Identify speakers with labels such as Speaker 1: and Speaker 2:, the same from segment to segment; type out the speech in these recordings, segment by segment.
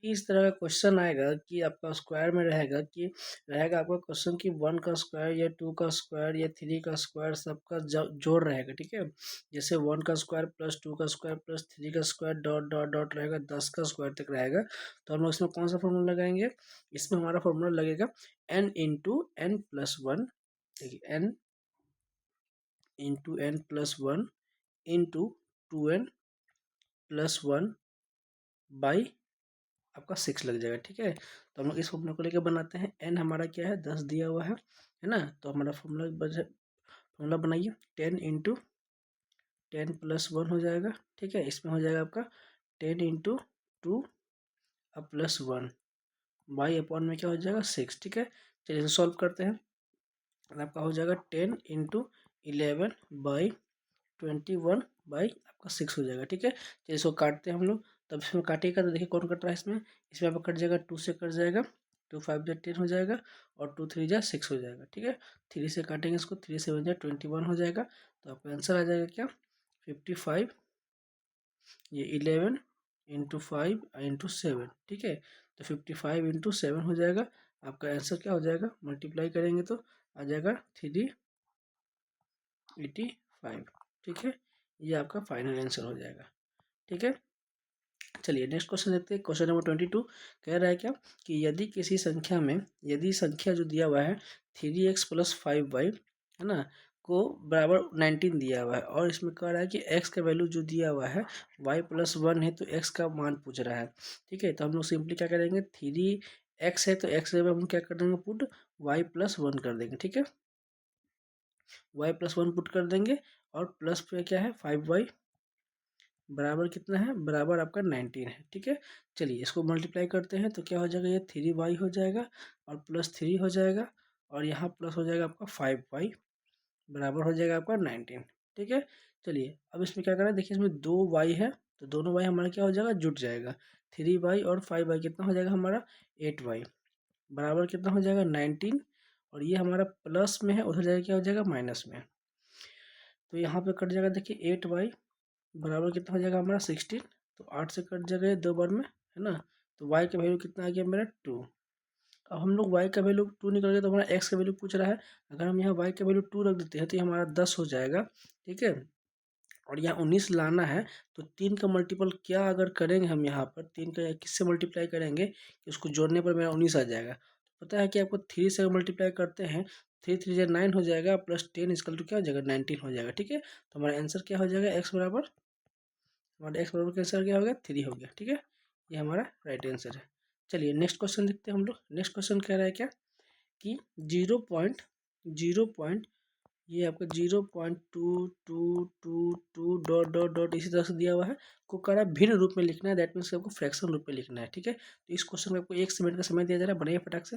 Speaker 1: इस तरह का क्वेश्चन आएगा कि आपका स्क्वायर में रहेगा आपका क्वेश्चन कि 1 का स्क्वायर या 2 का स्क्वायर या 3 का स्क्वायर सबका जोड़ रहेगा, ठीक है। जैसे 1 का स्क्वायर प्लस 2 का स्क्वायर प्लस 3 का स्क्वायर डॉट डॉट डॉट रहेगा, 10 का स्क्वायर तक रहेगा। तो हम लोग इसमें कौन सा फॉर्मूला लगाएंगे? इसमें हमारा फॉर्मूला लगेगा n into n plus one, देखिए n into n plus one into 2n plus one by आपका 6 लग जाएगा, ठीक है। तो हम लोग इस फॉर्मूला को लेकर बनाते हैं। n हमारा क्या है? 10 दिया हुआ है ना। तो हमारा फॉर्मूला बनाइए, 10 इंटू 10+1 हो जाएगा, ठीक है। इसमें हो जाएगा आपका 10 इंटू 2 प्लस 1 बाई अपॉन में क्या हो जाएगा? 6, ठीक है। चलिए इसे सॉल्व करते हैं। आपका हो जाएगा 10 इंटू 11 बाई 21 बाई आपका 6 हो जाएगा, ठीक है। चलिए इसको काटते हैं हम लोग। तब इसमें काटेगा तो देखिए कौन कट रहा है इसमें। इसमें आपका कट जाएगा 2 से कट जाएगा, 2 5 जा 10 हो जाएगा और 2 3 जा 6 हो जाएगा, ठीक है। 3 से काटेंगे इसको, 3 7 जा 21 हो जाएगा। तो आपका आंसर आ जाएगा क्या? 55। ये 11 इंटू 5 इंटू 7, ठीक है। तो 55 इंटू 7 हो जाएगा। आपका आंसर क्या हो जाएगा? मल्टीप्लाई करेंगे तो आ जाएगा 385, ठीक है। ये आपका फाइनल आंसर हो जाएगा, ठीक है। चलिए नेक्स्ट क्वेश्चन देखते हैं। क्वेश्चन नंबर 22 कह रहा है क्या कि यदि संख्या जो दिया हुआ है 3x प्लस 5y है ना को बराबर 19 दिया हुआ है, और इसमें कह रहा है कि x का वैल्यू जो दिया हुआ है y प्लस 1 है, तो x का मान पूछ रहा है, ठीक है। तो हम लोग सिंपली क्या करेंगे, 3x है तो x के हम क्या कर देंगे, पुट y प्लस 1 कर देंगे, ठीक है। y प्लस 1 पुट कर देंगे और प्लस पे क्या है 5y बराबर कितना है? बराबर आपका 19 है, ठीक है। चलिए इसको मल्टीप्लाई करते हैं तो क्या हो जाएगा? ये 3y हो जाएगा और प्लस 3 हो जाएगा और यहाँ प्लस हो जाएगा आपका 5y बराबर हो जाएगा आपका 19, ठीक है। चलिए अब इसमें क्या करना है, देखिए इसमें 2y है तो दोनों y हमारा क्या हो जाएगा? जुट जाएगा। 3y और 5y कितना हो जाएगा हमारा? 8y बराबर कितना हो जाएगा? 19। और ये हमारा प्लस में है, उधर जाएगा क्या हो जाएगा? माइनस में। तो यहाँ पे कट जाएगा, देखिए 8y बराबर कितना हो जाएगा हमारा? 16। तो 8 से कट जाएगा ये 2 बार में, है ना। तो y का वैल्यू कितना आ गया मेरा? 2। अब हम लोग y का वैल्यू 2 निकल गया तो हमारा x का वैल्यू पूछ रहा है। अगर हम यहाँ y का वैल्यू 2 रख देते हैं तो ये हमारा 10 हो जाएगा, ठीक है। और यहाँ 19 लाना है तो 3 का मल्टीपल क्या अगर करेंगे हम यहाँ पर 3 का किससे मल्टीप्लाई करेंगे कि उसको जोड़ने पर मेरा 19 आ जाएगा। तो पता है कि आपको 3 से मल्टीप्लाई करते हैं, 3 3 जा 9 हो जाएगा प्लस 10 इसकल टू क्या हो जाएगा? 19 हो जाएगा, ठीक है। तो हमारा आंसर क्या हो जाएगा? x बराबर, हमारा x बराबर का आंसर क्या हो गया? 3 हो गया, ठीक है। ये हमारा राइट आंसर है। चलिए नेक्स्ट क्वेश्चन देखते हैं हम लोग। नेक्स्ट क्वेश्चन कह रहा है क्या कि 0.0 ये आपका 0.2222 डॉट डॉट डॉट इसी तरह से दिया हुआ है, को कह रहा है भिन्न रूप में लिखना है। दैट मीन्स आपको फ्रैक्शन रूप में लिखना है, ठीक है। तो इस क्वेश्चन में आपको 1 मिनट का समय दिया जा रहा है, बनाइए फटाक से।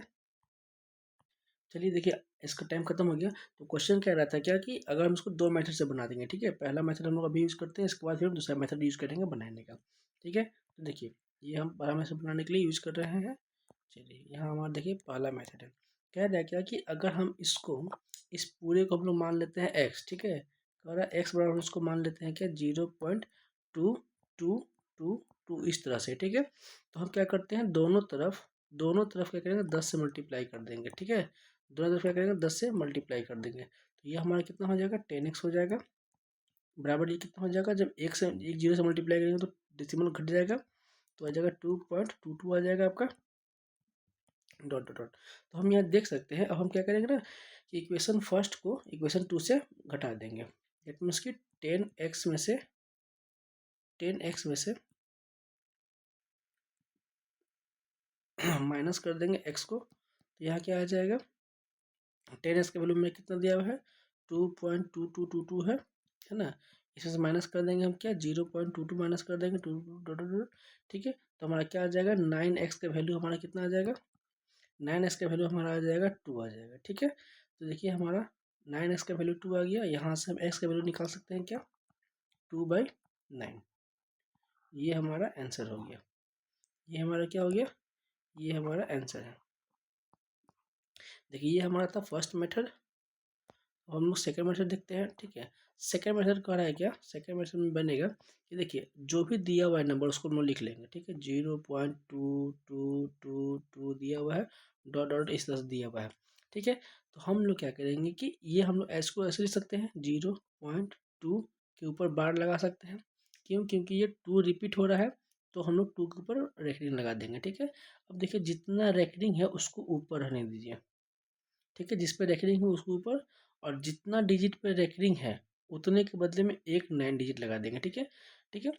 Speaker 1: चलिए देखिए इसका टाइम खत्म हो गया। तो क्वेश्चन कह रहा था क्या कि अगर हम इसको 2 मेथड से बना देंगे, ठीक है। पहला मेथड हम लोग अभी यूज़ करते हैं, इसके बाद फिर हम दूसरा मेथड यूज़ करेंगे बनाने का, ठीक है। तो देखिए ये हम पहला मेथड बनाने के लिए यूज़ कर रहे हैं। चलिए यहाँ हमारा देखिए पहला मेथड है। कह रहा है क्या कि अगर हम इसको इस पूरे को हम लोग मान लेते हैं x, ठीक है। कह रहा है x बराबर हम इसको मान लेते हैं क्या? 0.2222 इस तरह से, ठीक है। तो हम क्या करते हैं, दोनों तरफ क्या करेंगे? 10 से मल्टीप्लाई कर देंगे, ठीक है। दोनों तरफ क्या करेंगे? 10 से मल्टीप्लाई कर देंगे। तो ये हमारा कितना हो जाएगा? 10x हो जाएगा बराबर ये कितना हो जाएगा? जब एक जीरो से मल्टीप्लाई करेंगे तो डेसिमल घट जाएगा, तो आ जाएगा 2.22 आ जाएगा आपका डॉट डॉट डॉट। तो हम यहाँ देख सकते हैं। अब हम क्या करेंगे ना कि इक्वेशन फर्स्ट को इक्वेशन 2 से घटा देंगे। दैट मीन्स कि 10x में से माइनस कर देंगे x को। तो यहाँ क्या आ जाएगा? 10x के वैल्यू में कितना दिया हुआ है? 2.2222 है ना। इसमें से माइनस कर देंगे हम क्या? 0.22 माइनस कर देंगे 2 डॉट डॉट, ठीक है। तो हमारा क्या आ जाएगा? 9x का वैल्यू हमारा कितना आ जाएगा? 9x का वैल्यू हमारा आ जाएगा 2 आ जाएगा, ठीक है। तो देखिए हमारा 9x का वैल्यू 2 आ गया। यहाँ से हम x का वैल्यू निकाल सकते हैं क्या? 2/9। ये हमारा आंसर हो गया। ये हमारा क्या हो गया? ये हमारा आंसर है। देखिए ये हमारा था फर्स्ट मेथड। अब हम लोग सेकेंड मेथड देखते हैं, ठीक है। सेकेंड मेथड कह रहा है क्या, सेकेंड मेथड में बनेगा कि देखिए जो भी दिया हुआ है नंबर उसको हम लोग लिख लेंगे, ठीक है। 0.2222 दिया हुआ है, डॉट डॉट इस तरह से दिया हुआ है, ठीक है। तो हम लोग क्या करेंगे कि ये हम लोग ऐसे को ऐसे लिख सकते हैं, 0.2 के ऊपर बार लगा सकते हैं। क्यों? क्योंकि ये 2 रिपीट हो रहा है, तो हम लोग 2 के ऊपर रेकरिंग लगा देंगे, ठीक है। अब देखिए जितना रेकरिंग है उसको ऊपर रहने दीजिए, ठीक है। जिस पे रेकरिंग है उसके ऊपर, और जितना डिजिट पे रेकरिंग है उतने के बदले में एक 9 डिजिट लगा देंगे, ठीक है। ठीक है,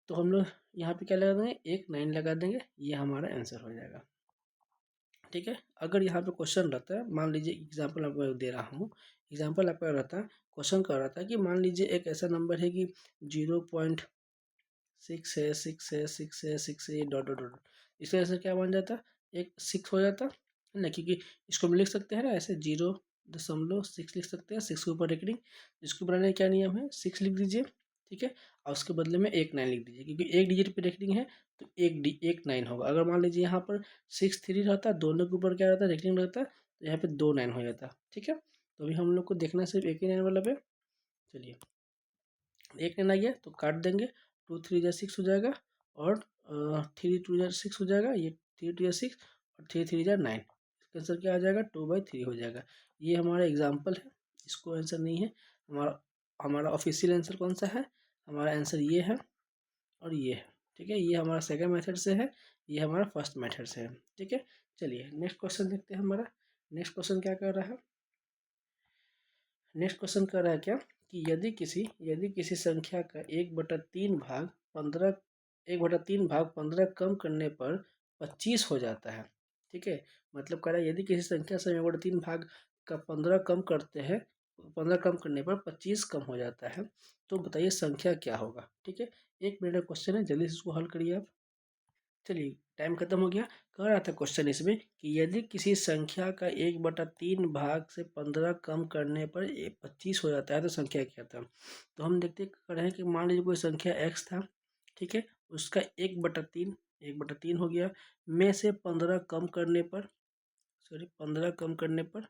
Speaker 1: तो हम लोग यहाँ पे क्या लगा देंगे, एक 9 लगा देंगे, ये हमारा आंसर हो जाएगा, ठीक है। अगर यहाँ पे क्वेश्चन रहता है, मान लीजिए एग्जाम्पल आपको दे रहा हूँ, एग्जाम्पल आपका रहता है, क्वेश्चन का रहता है कि मान लीजिए एक ऐसा नंबर है कि 0.6 है, 6 है, 6 है, 6 है, डॉट डॉट डॉट, इस वजह से क्या बन जाता, एक 6 हो जाता है ना, क्योंकि इसको हम लिख सकते हैं ना ऐसे, 0.6 लिख सकते हैं, 6 के ऊपर रेकरिंग, इसको बनाने का क्या नियम है, 6 लिख दीजिए, ठीक है। और उसके बदले में एक 9 लिख दीजिए, क्योंकि एक डिजिट पे रेकरिंग है तो एक 9 होगा। अगर मान लीजिए यहाँ पर 6 3 रहता, दोनों के ऊपर क्या रहता है, रेकरिंग रहता, तो यहाँ पे 2 9 हो जाता, ठीक है। तो अभी हम लोग को देखना सिर्फ एक ही 9 वाला पे, चलिए एक 9 आ गया तो काट देंगे, 2 3 जा 6 हो जाएगा, और 3 2 जा 6 हो जाएगा, ये 3 2 जा 6 और 3 3 जा 9, इसका आंसर क्या आ जाएगा, 2/3 हो जाएगा। ये हमारा एग्जाम्पल है, इसको आंसर नहीं है। हमारा हमारा ऑफिशियल आंसर कौन सा है, हमारा आंसर ये है और ये है, ठीक है। ये हमारा सेकंड मेथड से है, ये हमारा फर्स्ट मेथड से है, ठीक है। चलिए नेक्स्ट क्वेश्चन देखते हैं। हमारा नेक्स्ट क्वेश्चन क्या कर रहा है, नेक्स्ट क्वेश्चन कर रहा है क्या कि यदि किसी संख्या का 1/3 भाग 15, 1/3 भाग 15 कम करने पर 25 हो जाता है, ठीक है। मतलब कह रहा है यदि किसी संख्या से 1/3 भाग का 15 कम करते हैं, 15 कम करने पर 25 कम हो जाता है, तो बताइए संख्या क्या होगा, ठीक है। 1 मिनट का क्वेश्चन है, जल्दी से इसको हल करिए आप। चलिए टाइम खत्म हो गया। कह रहा था क्वेश्चन इसमें कि यदि किसी संख्या का 1/3 भाग से 15 कम करने पर 25 हो जाता है तो संख्या क्या था। तो हम देखते कर रहे हैं कि मान लीजिए कोई संख्या x था, ठीक है, उसका 1/3 हो गया, में से 15 कम करने पर, सॉरी 15 कम करने पर,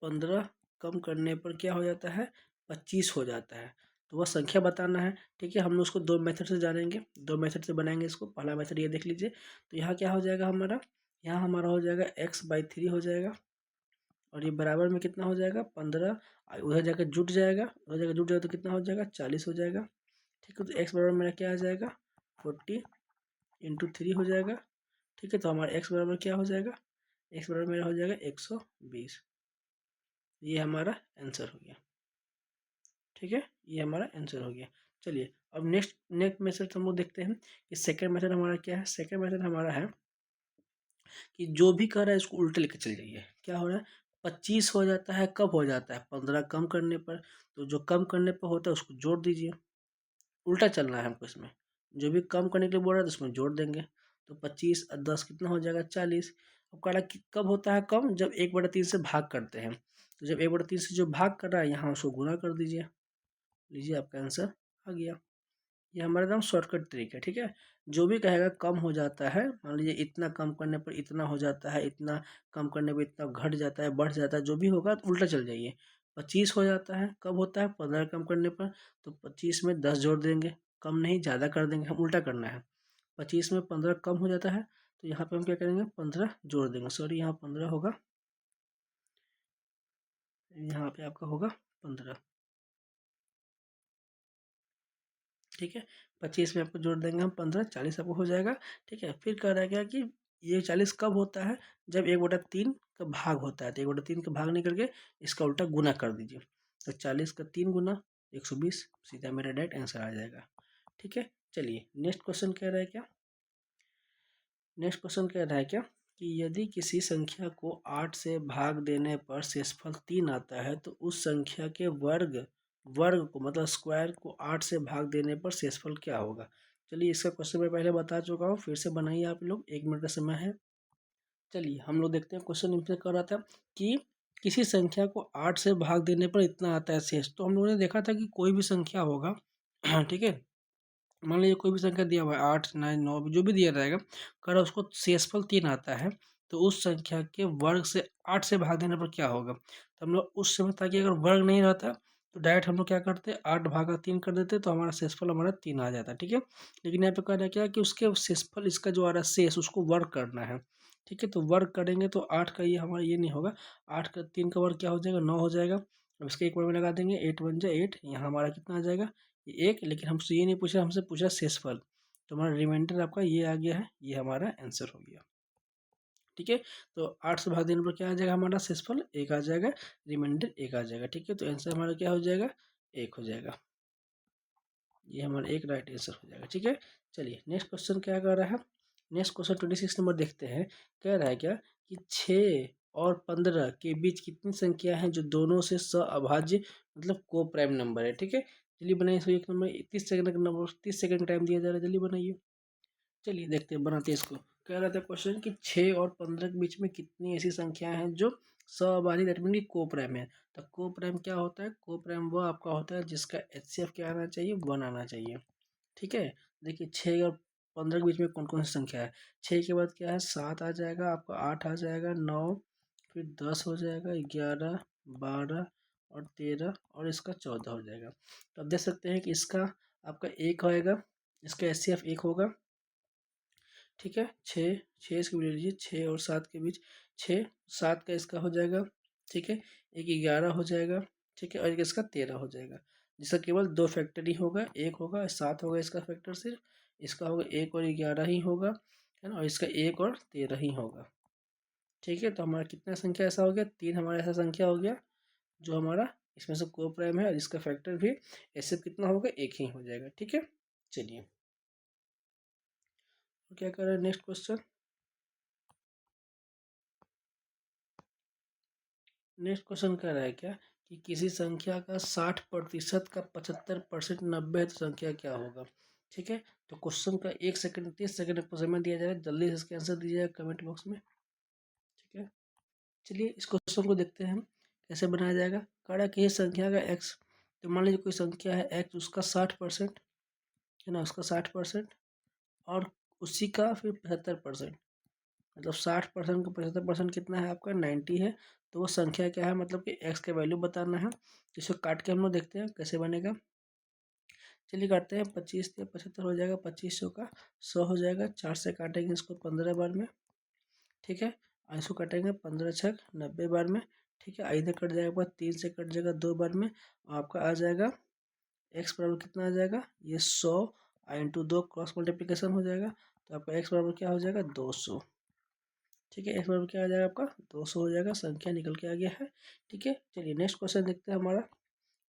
Speaker 1: 15 कम करने पर क्या हो जाता है, 25 हो जाता है। तो वह संख्या बताना है, ठीक है। हम लोग उसको 2 मेथड से जानेंगे, 2 मेथड से बनाएंगे इसको। पहला मेथड ये देख लीजिए, तो यहाँ क्या हो जाएगा हमारा, यहाँ हमारा हो जाएगा x/3 हो जाएगा, और ये बराबर में कितना हो जाएगा, 15, उधर जाकर जुट जाएगा, उधर जाकर जुट जाएगा तो कितना हो जाएगा, 40 हो जाएगा, ठीक है। तो x बराबर मेरा क्या आ जाएगा, 40 × 3 हो जाएगा, ठीक है। तो हमारा x बराबर क्या हो जाएगा, x बराबर मेरा हो जाएगा 120, ये हमारा आंसर हो गया, ठीक है। ये हमारा आंसर हो गया। चलिए अब नेक्स्ट मेथड हम लोग देखते हैं कि सेकंड मेथड हमारा क्या है। सेकंड मेथड हमारा है कि जो भी कर रहा है इसको उल्टे लेके चल जाइए। क्या हो रहा है, 25 हो जाता है, कब हो जाता है, 15 कम करने पर, तो जो कम करने पर होता है उसको जोड़ दीजिए, उल्टा चलना है हमको इसमें। जो भी कम करने के लिए बोल रहा है तो उसमें जोड़ देंगे, तो 25 और 10 कितना हो जाएगा, 40। अब कह रहा है कब होता है कम, जब 1/3 से भाग करते हैं, तो जब 1/3 से जो भाग कर रहा है यहाँ उसको गुना कर दीजिए, लीजिए आपका आंसर आ गया। ये हमारा एकदम शॉर्टकट ट्रिक है, ठीक है। जो भी कहेगा कम हो जाता है, मान लीजिए इतना कम करने पर इतना हो जाता है, इतना कम करने पर इतना घट जाता है, बढ़ जाता है, जो भी होगा तो उल्टा चल जाइए। 25 हो जाता है, कब होता है, 15 कम करने पर, तो 25 में 10 जोड़ देंगे, कम नहीं ज़्यादा कर देंगे, हम उल्टा करना है। 25 में 15 कम हो जाता है, तो यहाँ पे हम क्या करेंगे, 15 जोड़ देंगे, सॉरी यहाँ 15 होगा, यहाँ पे आपका होगा 15, ठीक है। 25 में आपको जोड़ देंगे हम 15, 40 आपको हो जाएगा, ठीक है। फिर कह रहा है क्या कि ये 40 कब होता है, जब 1/3 का भाग होता है, तो 1/3 का भाग नहीं करके इसका उल्टा गुना कर दीजिए, तो 40 का 3 गुना 120, सीधा मेरा डायरेक्ट आंसर आ जाएगा, ठीक है। चलिए नेक्स्ट क्वेश्चन कह रहा है क्या, नेक्स्ट क्वेश्चन कह रहा है क्या कि यदि किसी संख्या को 8 से भाग देने पर शेषफल 3 आता है, तो उस संख्या के वर्ग वर्ग को मतलब स्क्वायर को 8 से भाग देने पर शेषफल क्या होगा। चलिए इसका क्वेश्चन मैं पहले बता चुका हूँ, फिर से बनाइए आप लोग, 1 मिनट का समय है। चलिए हम लोग देखते हैं क्वेश्चन इनसे कर रहा था कि किसी संख्या को 8 से भाग देने पर इतना आता है शेष। तो हम लोगों ने देखा था कि कोई भी संख्या होगा ठीक है, मान लीजिए कोई भी संख्या दिया हुआ है 8 9 9 जो भी दिया रहेगा, अगर उसको शेषफल 3 आता है, तो उस संख्या के वर्ग से 8 से भाग देने पर क्या होगा। तो हम लोग उस समय ताकि अगर वर्ग नहीं रहता तो डायरेक्ट हम लोग क्या करते 8/3 कर देते, तो हमारा शेषफल हमारा 3 आ जाता, ठीक है। लेकिन यहाँ पे कह रहा है क्या कि उसके शेषफल इसका जो आ रहा है शेष उसको वर्ग करना है, ठीक है। तो वर्ग करेंगे तो 8 का ये हमारा ये नहीं होगा, 8 का 3 का वर्ग क्या हो जाएगा 9 हो जाएगा। अब इसके एक बार में लगा देंगे 8 1 जा 8, यहाँ हमारा कितना आ जाएगा ये 1। लेकिन हमसे ये नहीं पूछा, हमसे पूछा शेषफल, तो हमारा रिमाइंडर आपका ये आ गया है, ये हमारा आंसर हो गया, ठीक है। तो 8 से भाग देने पर क्या आ जाएगा हमारा शेषफल 1 आ जाएगा, रिमाइंडर 1 आ जाएगा, ठीक है। तो आंसर हमारा क्या हो जाएगा 1 हो जाएगा, ये हमारा एक राइट आंसर हो जाएगा, ठीक है। चलिए नेक्स्ट क्वेश्चन क्या कर रहा है, नेक्स्ट क्वेश्चन 26 नंबर देखते हैं। कह रहा है क्या कि 6 और 15 के बीच कितनी संख्या है जो दोनों से अभाज्य मतलब को प्राइम नंबर है, ठीक है। जल्दी बनाइए, इसको एक नंबर 30 सेकंड का नंबर 30 सेकंड टाइम दिया जा रहा है, जल्दी बनाइए। चलिए देखते हैं बनाते हैं इसको। कह रहा था क्वेश्चन कि 6 और 15 के बीच में कितनी ऐसी संख्या है जो सहअभाज्य दैट मीन को प्राइम है। तो को प्राइम क्या होता है, को प्राइम वो आपका होता है जिसका एचसीएफ क्या आना चाहिए 1 आना चाहिए, ठीक है। देखिए 6 और 15 के बीच में कौन कौन सी संख्या है, 6 के बाद क्या है 7 आ जाएगा आपका, 8 आ जाएगा, 9 फिर 10 हो जाएगा, 11 12 और 13 और इसका 14 हो जाएगा। तो आप देख सकते हैं कि इसका आपका 1 होएगा, इसका एचसीएफ 1 होगा, ठीक है। 6 इसको ले लीजिए, 6 और 7 के बीच 6 7 का इसका हो जाएगा, ठीक है। एक 11 हो जाएगा, ठीक है, और एक इसका 13 हो जाएगा, जिसका केवल 2 फैक्टर ही होगा, एक होगा 7 होगा इसका फैक्टर सिर्फ, इसका होगा 1 और 11 ही होगा, है ना, और इसका 1 और 13 ही होगा, ठीक है। तो हमारा कितना संख्या ऐसा हो गया 3 हमारा ऐसा संख्या हो गया जो हमारा इसमें से को प्राइम है और इसका फैक्टर भी ऐसे कितना होगा 1 ही हो जाएगा, ठीक है। चलिए तो क्या कर रहे हैं नेक्स्ट क्वेश्चन, नेक्स्ट क्वेश्चन कह रहा है क्या कि किसी संख्या का 60% का 75% 90 है तो संख्या क्या होगा, ठीक है। तो क्वेश्चन का 1 सेकंड 30 सेकंड का समय दिया जा रहा है, जल्दी से इसका आंसर दीजिएगा कमेंट बॉक्स में, ठीक है। चलिए इस क्वेश्चन को देखते हैं हम कैसे बनाया जाएगा। कह रहा है कि इस संख्या का एक्स, तो मान लीजिए कोई संख्या है एक्स, उसका 60% है ना, उसका 60% और उसी का फिर 75%, मतलब 60% का 75% कितना है आपका 90 है। तो वो संख्या क्या है, मतलब कि एक्स का वैल्यू बताना है। इसको काट के हम लोग देखते हैं कैसे बनेगा। चलिए काटते हैं, 25 से 75 हो जाएगा, 2500 का 100 हो जाएगा, 4 से काटेंगे इसको 15 बार में, ठीक है। और इसको काटेंगे 15 छक 90 बार में, ठीक है। इधर कट जाएगा 3 से कट जाएगा 2 बार में, और आपका आ जाएगा एक्स बराबर कितना आ जाएगा ये 100 इंटू 2 क्रॉस मल्टीप्लीकेशन हो जाएगा, तो आपका एक्स बराबर क्या हो जाएगा 200, ठीक है। एक्स बराबर क्या आ जाएगा आपका 200 हो जाएगा, संख्या निकल के आ गया है, ठीक है। चलिए नेक्स्ट क्वेश्चन देखते हैं हमारा।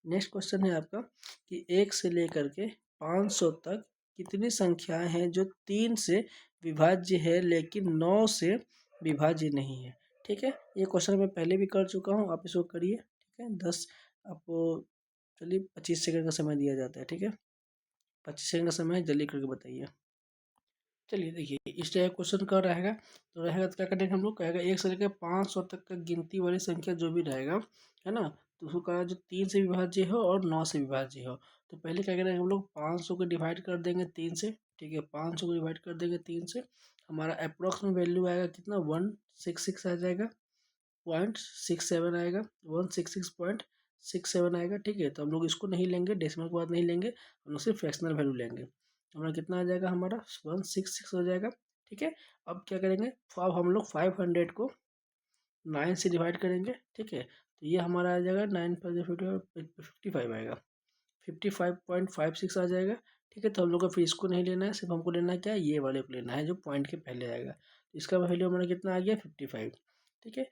Speaker 1: नेक्स्ट क्वेश्चन है आपका कि 1 से लेकर के 500 तक कितनी संख्याएं हैं जो 3 से विभाज्य है लेकिन 9 से विभाज्य नहीं है, ठीक है। ये क्वेश्चन मैं पहले भी कर चुका हूँ, आप इसको करिए, ठीक है। 10 आपको चलिए 25 सेकंड का समय दिया जाता है, ठीक है। 25 सेकंड का समय है, जल्दी करके बताइए। चलिए देखिए इस टाइप क्वेश्चन का रहेगा, तो रहेगा तो क्या करेंगे हम लोग, कहेगा 1 से लेकर 500 तक का गिनती वाली संख्या जो भी रहेगा, है ना, तो उसको कहा जो 3 से विभाज्य हो और 9 से विभाज्य हो। तो पहले क्या करेंगे हम लोग 500 को डिवाइड कर देंगे 3 से, ठीक है। 500 को डिवाइड कर देंगे 3 से, हमारा अप्रोक्सीमेट वैल्यू आएगा कितना 166 आ जाएगा, 0.67 आएगा, 166.67 आएगा, ठीक है। तो हम लोग इसको नहीं लेंगे, डेसिमल के बाद नहीं लेंगे, हम लोग सिर्फ फ्रैक्शनल वैल्यू लेंगे। हमारा कितना आ जाएगा हमारा 166 हो जाएगा, ठीक है। अब क्या करेंगे, अब हम लोग 500 को 9 से डिवाइड करेंगे, ठीक है। तो ये हमारा आ जाएगा 9 55 आएगा, 55.56 आ जाएगा, ठीक है। तो हम लोग को फिर इसको नहीं लेना है, सिर्फ हमको लेना है क्या ये वाले को लेना है जो पॉइंट के पहले आएगा। तो इसका वैल्यू हमारा कितना आ गया 55, ठीक है।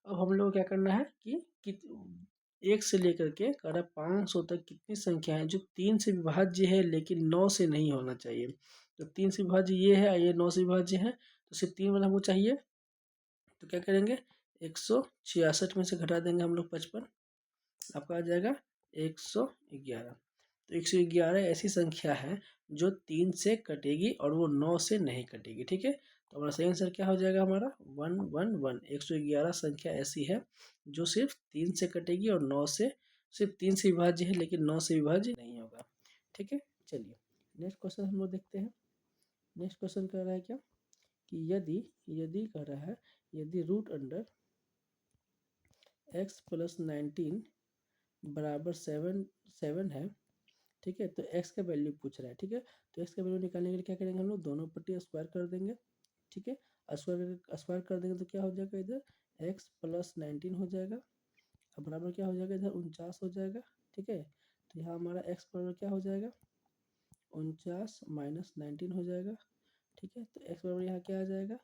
Speaker 1: अब हम लोग को क्या करना है कि 1 से लेकर के कह 500 तक कितनी संख्या है जो 3 से विभाज्य है लेकिन 9 से नहीं होना चाहिए। तो 3 से विभाज्य ये है, ये 9 से विभाज्य है, तो सिर्फ 3 वाला हमको चाहिए। तो क्या करेंगे 166 में से घटा देंगे हम लोग 55, आपका आ जाएगा 111। तो 111 ऐसी संख्या है जो 3 से कटेगी और वो 9 से नहीं कटेगी, ठीक है। तो हमारा सही आंसर क्या हो जाएगा हमारा 111, 111 संख्या ऐसी है जो सिर्फ 3 से कटेगी और 9 से, सिर्फ 3 से विभाज्य है लेकिन 9 से विभाज्य नहीं होगा, ठीक है। चलिए नेक्स्ट क्वेश्चन हम लोग देखते हैं। नेक्स्ट क्वेश्चन कह रहा है क्या कि यदि यदि कह रहा है यदि रूट अंडर एक्स प्लस 19 बराबर 7 है, ठीक है। तो एक्स का वैल्यू पूछ रहा है, ठीक है। तो एक्स का वैल्यू निकालने के लिए क्या करेंगे हम लोग, दोनों पट्टी स्क्वायर कर देंगे, ठीक है। स्क्वायर कर देंगे तो क्या हो जाएगा, इधर एक्स प्लस 19 हो जाएगा, अब बराबर क्या हो जाएगा, इधर 49 हो जाएगा, ठीक है। तो यहाँ हमारा एक्स बराबर क्या हो जाएगा, 49 माइनस 19 हो जाएगा, ठीक है। तो एक्स बराबर यहाँ क्या आ जाएगा,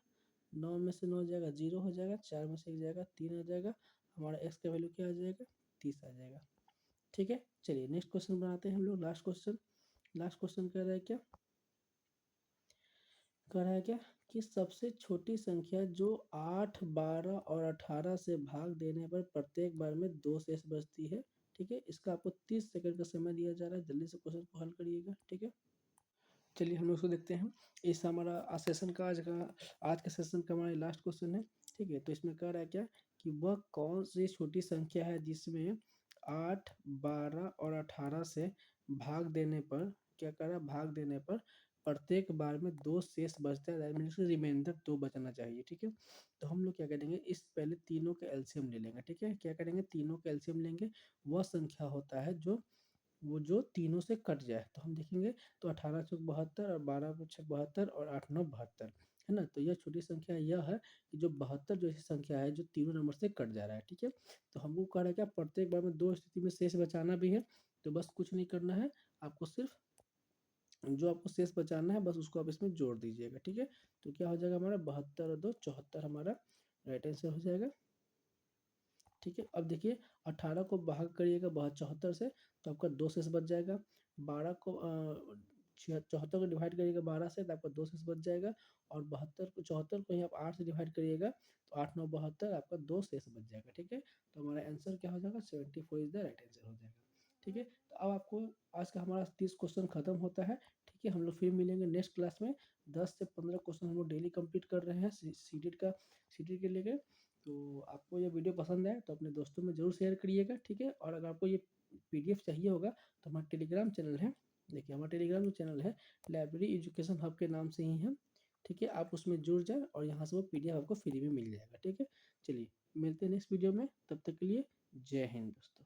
Speaker 1: 9 में से 9 जाएगा 0 हो जाएगा, 4 में से 1 जाएगा 3 आ जाएगा, हमारा एक्स का वैल्यू क्या आ जाएगा, 30 आ जाएगा, ठीक है। चलिए नेक्स्ट क्वेश्चन बनाते हैं हम लोग, लास्ट क्वेश्चन कह रहा है क्या, कह रहा है क्या कि सबसे छोटी संख्या जो 8, 12 और 18 से भाग देने पर प्रत्येक बार में 2 शेष बचती है, ठीक है। इसका आपको 30 सेकंड का समय दिया जा रहा है, जल्दी से क्वेश्चन को हल करिएगा, ठीक है। चलिए हम लोग उसको देखते हैं। इस हमारा सेशन का आज का सेशन का हमारा लास्ट क्वेश्चन है, ठीक है। तो इसमें कह रहा है क्या कि वह कौन सी छोटी संख्या है जिसमें 8, 12 और 18 से भाग देने पर, क्या कर रहा है, भाग देने पर प्रत्येक बार में 2 शेष बचता है, दैट मीन्स रिमाइंडर 2 बचना चाहिए, ठीक है। तो हम लोग क्या करेंगे, इस पहले तीनों के एलसीएम ले लेंगे, ठीक है। क्या करेंगे, तीनों के एलसीएम लेंगे, वह संख्या होता है जो तीनों से कट जाए। तो हम देखेंगे, तो 18 चौक 72 और 12 छक 72 और 8 9 72, है ना। तो यह छोटी संख्या यह है कि जो 72 जो ऐसी संख्या है जो तीनों नंबर से कट जा रहा है, ठीक है। तो हमको कह रहा है क्या, प्रत्येक बार में 2 स्थिति में शेष बचाना भी है। तो बस कुछ नहीं करना है, आपको सिर्फ जो आपको शेष बचाना है बस उसको आप इसमें जोड़ दीजिएगा, ठीक है। तो क्या हो जाएगा हमारा 72 और 2 74 हमारा राइट आंसर हो जाएगा, ठीक है। अब देखिए 18 को भाग करिएगा 74 से, तो आपका 2 शेष बच जाएगा। 12 को 74 को डिवाइड करिएगा 12 से, तो आपका 2 शेष बच जाएगा। और 74 को ही आप 8 से डिवाइड करिएगा, तो 8 9 72 आपका 2 शेष बच जाएगा, ठीक है। तो हमारा आंसर क्या हो जाएगा, 74 इज द राइट आंसर हो जाएगा, ठीक है। तो अब आपको आज का हमारा 30 क्वेश्चन खत्म होता है, ठीक है। हम लोग फिर मिलेंगे नेक्स्ट क्लास में। 10 से 15 क्वेश्चन हम लोग डेली कंप्लीट कर रहे हैं सीटेट के लिए। तो आपको ये वीडियो पसंद आए तो अपने दोस्तों में ज़रूर शेयर करिएगा, ठीक है। और अगर आपको ये पीडीएफ चाहिए होगा तो हमारा टेलीग्राम चैनल है, देखिए हमारा टेलीग्राम जो चैनल है लाइब्रेरी एजुकेशन हब के नाम से ही है, ठीक है। आप उसमें जुड़ जाए और यहाँ से वो पीडीएफ आपको फ्री में मिल जाएगा, ठीक है। चलिए मिलते हैं नेक्स्ट वीडियो में, तब तक के लिए जय हिंद दोस्तों।